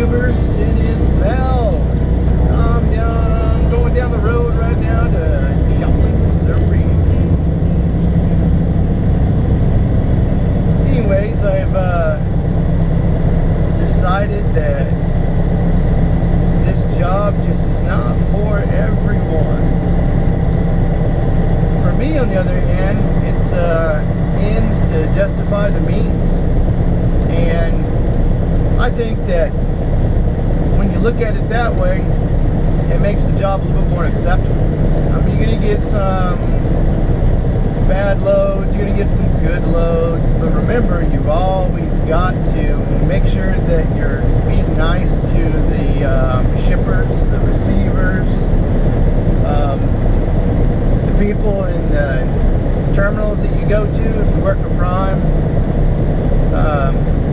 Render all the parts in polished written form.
YouTubers, it is Mel. I'm going down the road right now to Joplin, Missouri. Anyways, I've decided that this job just is not for everyone. For me, on the other hand, it's ends to justify the means. And I think that when you look at it that way, it makes the job a little bit more acceptable. I mean, you're going to get some bad loads, you're going to get some good loads, but remember, you've always got to make sure that you're being nice to the shippers, the receivers, the people in the terminals that you go to. If you work for Prime,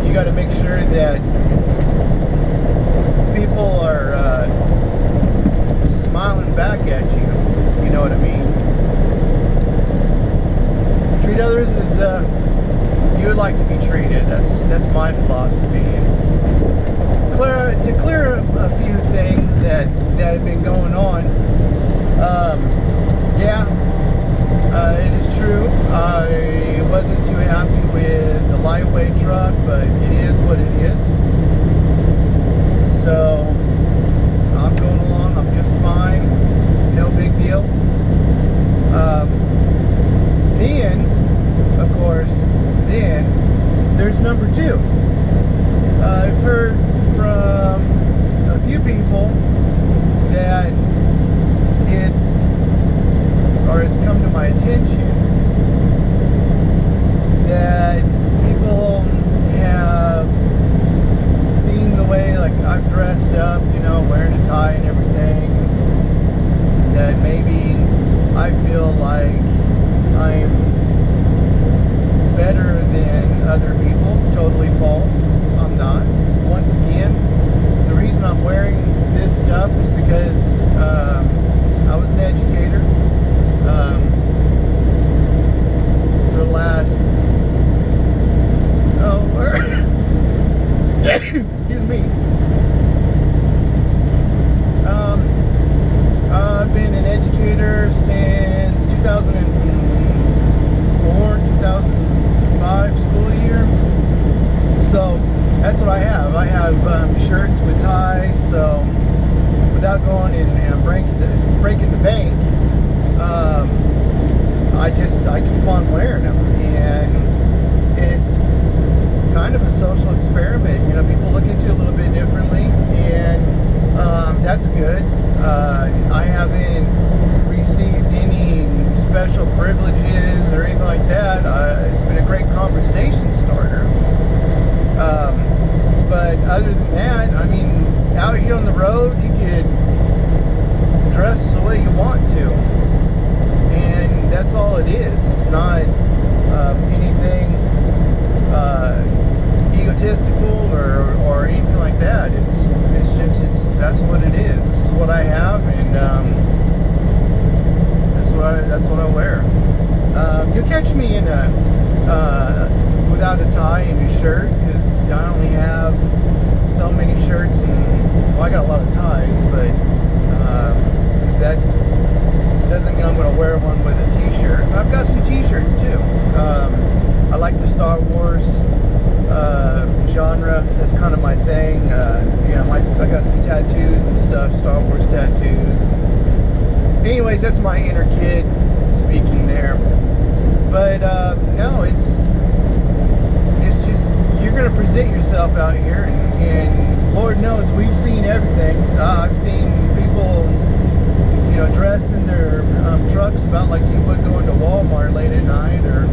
you got to make sure that people are smiling back at you. You know what I mean? Treat others as you would like to be treated. That's my philosophy. And to clear a few things that have been going on. It is true. I wasn't too happy with the lightweight truck, but it is what it is. So I'm going along. I'm just fine. No big deal. Then, of course, there's number two. I've heard from a few people that it's come to my attention that people have seen the way, like, I've dressed up, you know, wearing a tie and everything, that maybe I feel like I'm better than other people. Totally false. I'm not. Once again, the reason I'm wearing this stuff is because I was an educator for the last excuse me. I've been an educator since 2004, 2005 school year. So that's what I have. I have shirts with ties. So without going in and breaking the bank, I keep on wearing them, and it's kind of a social experiment. You know, people look at you a little bit differently, and that's good. I haven't received any special privileges or anything like that. It's been a great conversation starter. But other than that, I mean, out here on the road, you could dress the way you want to, and that's all it is. It's not anything egotistical or anything like that. It's that's what it is. This is what I have, and that's what I wear. You'll catch me in without a tie and a shirt, because I only have so many shirts, and well, I got a lot of ties, but that doesn't mean I'm going to wear one with a t-shirt. I've got some t-shirts too. I like the Star Wars genre. That's kind of my thing. I got some tattoos and stuff, Star Wars tattoos. Anyways, that's my inner kid speaking there. But no, it's just, you're going to present yourself out here, and Lord knows we've seen everything. I've seen people, you know, dress in their trucks about like you would go into Walmart late at night, or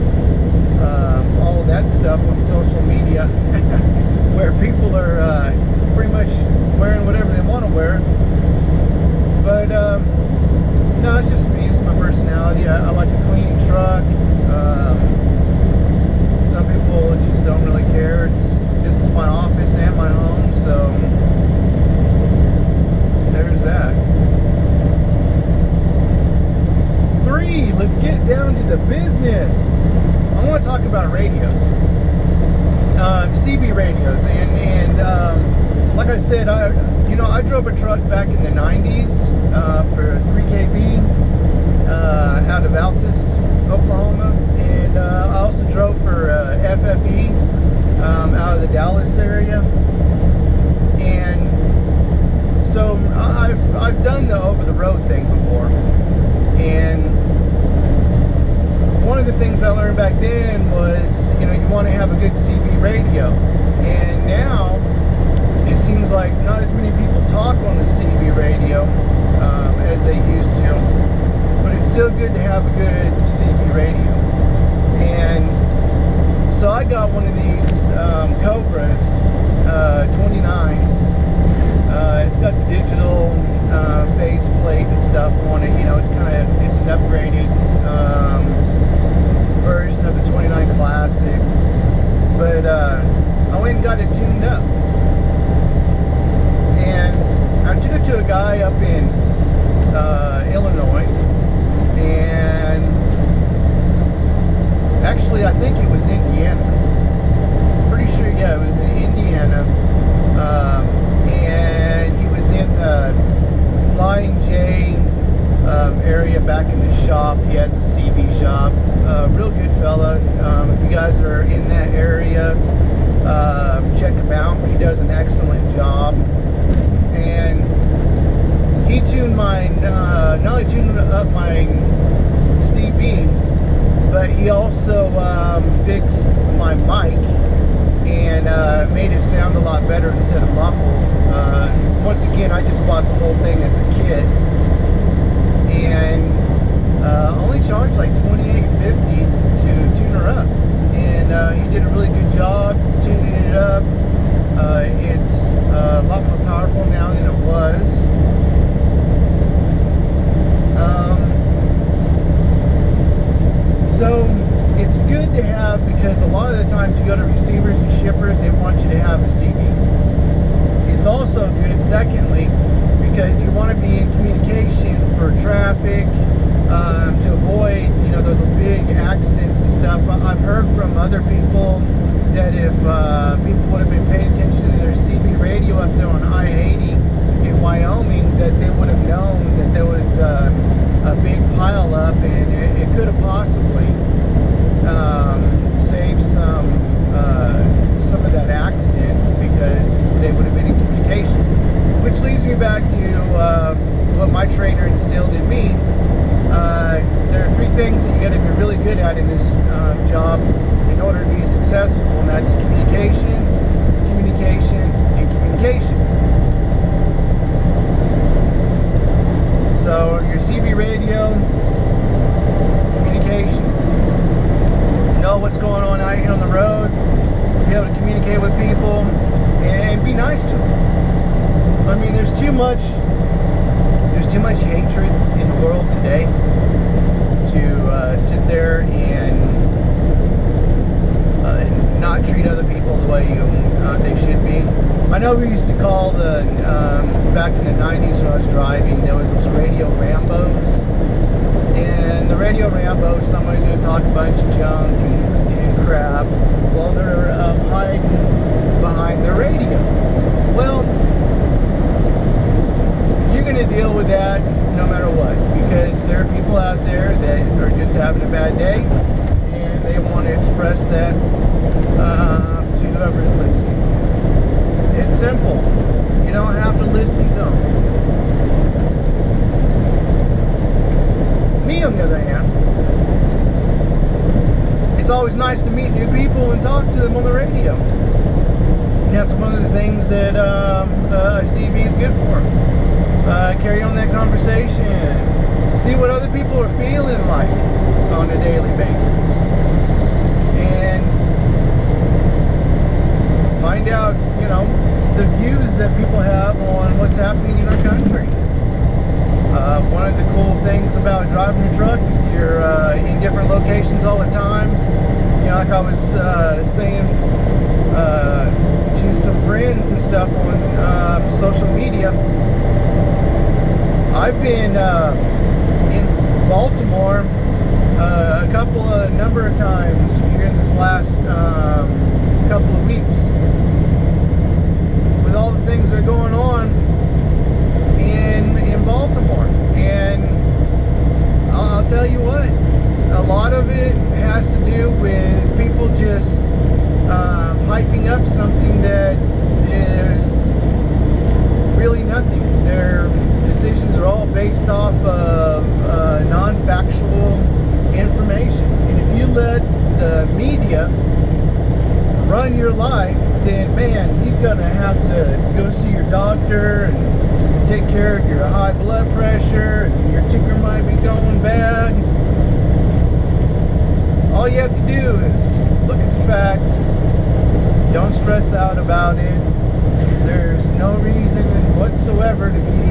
all of that stuff on social media, where people are pretty much wearing whatever they want to wear. But no, it's just me. It's my personality. I like a clean truck. Some people just don't really care. This is my office and my home, so there's that. 3, let's get down to the business. I want to talk about radios. CB radios, and like I said, I drove a truck back in the 90s for 3KB out of Altus, Oklahoma, and I also drove for FFE out of the Dallas area, and so I've done the over-the-road thing before, and one of the things I learned back then was, you want to have a good CB radio, and now it seems like not as many people talk on the CB radio as they used to, but it's still good to have a good CB radio. And so I got one of these Cobras 29. It's got the digital face plate and stuff on it. It's an upgraded version of the 29 Classic, but I went and got it tuned up, and I took it to a guy up in Illinois, and actually I think it was Indiana, pretty sure, yeah, it was in Indiana, and he was in the Flying J area back in the shop. He has a CB shop, real good fella. If you guys are in that area, check him out. He does an excellent job, and he tuned mine, not only tuned up my CB, but he also fixed my mic and made it sound a lot better instead of muffled. Once again, I just bought the whole thing as a kit, and only charged like $28.50 to tune her up, and he did a really good job tuning it up. It's a lot more powerful now than it was. So it's good to have, because a lot of the times you go to receivers and shippers, they want you to have a CB. It's also good, secondly, because you want to be in communication for traffic, to avoid, those big accidents and stuff. I've heard from other people that if people would have been paying attention to their CB radio up there on I-80 in Wyoming, that they would have known that there was a big pile up, and it could have possibly saved some of that accident, because they would have been in communication. Which leads me back to what my trainer instilled in me. There are 3 things that you got to be really good at in this job in order to be successful, and that's communication, communication, and communication. So your CB radio, communication, know what's going on out here on the road, be able to communicate with people, and be nice to them. I mean, there's too much hatred in the world today to sit there and not treat other people the way they should be. I know we used to call back in the 90s when I was driving, there was those radio Rambos, and the radio Rambos, somebody's going to talk a bunch of junk and crap while they're hiding behind their radio. Well, you're going to deal with that no matter what, because there are people out there that are just having a bad day, and they want to express that to whoever's listening. It's simple. You don't have to listen to them. Me, on the other hand, it's always nice to meet new people and talk to them on the radio. And that's one of the things that a CB is good for. Carry on that conversation. See what other people are feeling like on a daily basis. And find out, the views that people have on what's happening in our country. One of the cool things about driving a truck is you're in different locations all the time. Like I was saying to some friends and stuff on social media, I've been in Baltimore a number of times here in this last couple of weeks. just hyping up something that is really nothing. Their decisions are all based off of non-factual information. And if you let the media run your life, then man, you're gonna have to go see your doctor and take care of your high blood pressure, and your ticker might be going bad. All you have to do is look at the facts. Don't stress out about it. There's no reason whatsoever to be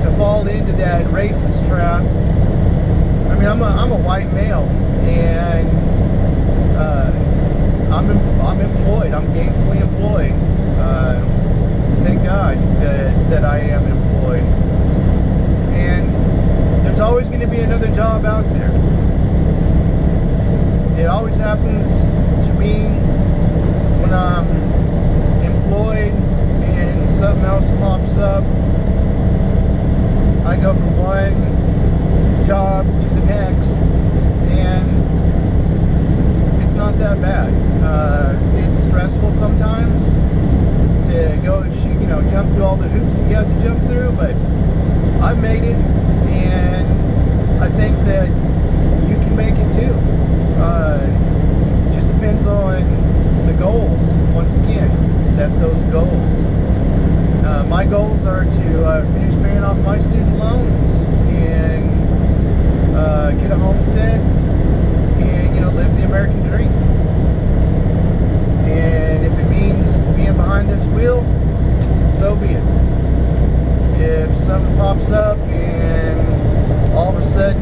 to fall into that racist trap. I mean, I'm a white male, and I'm employed. I'm gainfully employed. Thank God that I am employed. And there's always going to be another job out there. It always happens to me when I'm employed and something else pops up. I go from one job to the next, and it's not that bad. It's stressful sometimes to go, jump through all the hoops that you have to jump through, but I've made it, and I think that you can make it too. Just depends on the goals. Once again, set those goals. My goals are to finish paying off my student loans and get a homestead and live the American dream. And if it means being behind this wheel, so be it. If something pops up and all of a sudden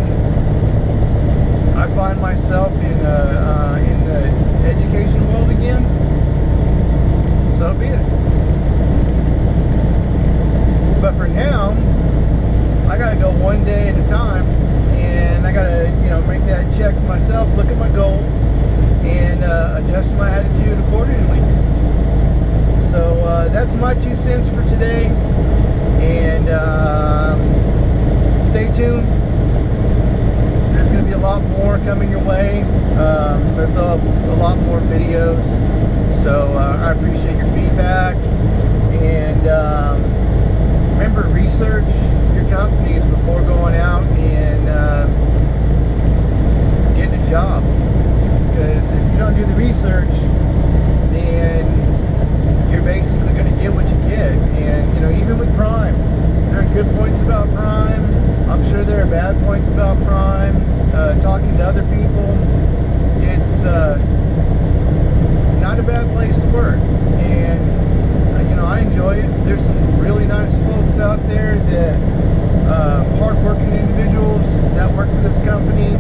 I find myself in the education world again, so be it. But for now, I gotta go one day at a time, and I gotta make that check for myself, look at my goals, and adjust my attitude accordingly. So that's my 2 cents for today, and stay tuned. There's going to be a lot more coming your way. There's a lot more videos, so I appreciate your feedback. And remember, research your companies before going out and getting a job. Because if you don't do the research, then you're basically going to get what you get. And even with Prime, there are good points about Prime. I'm sure there are bad points about Prime. Talking to other people, it's not a bad place to work, and I enjoy it. There's some really nice folks out there that hard-working individuals that work for this company.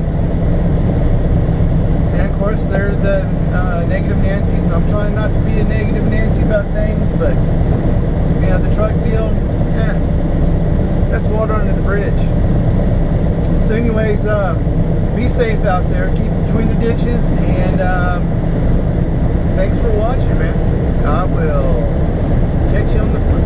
And of course, they're the negative Nancy's, and I'm trying not to be a negative Nancy about things, but the truck deal, that's water under the bridge. So anyways, be safe out there, keep between the ditches, and thanks for watching, man. I will catch you on the flip.